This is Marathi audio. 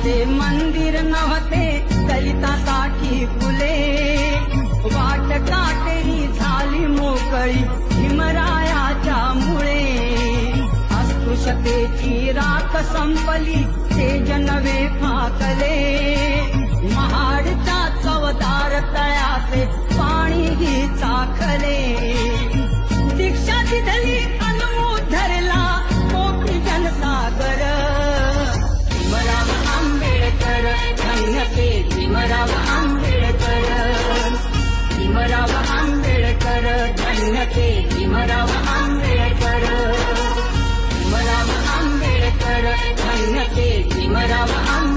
ते मंदिर नव्हते दलितासाठी फुले, वाट काटेरी झाली मोकळी भीमरायाच्या मुळे, अस्पृश्यतेची राख संपली तेज नवे फाकले, महाडच्या चवदार तळ्याचे पाणीही चाखले, दीक्षा दिधली अनमोल धरला कोटी जनसागर, भीमराव आंबेडकर धन्य ते भीमराव आंबेडकर, भीमराव आंबेडकर धन्य ते भीमराव आंबेडकर, भीमराव आंबेडकर धन्य ते भीमराव आंबेडकर.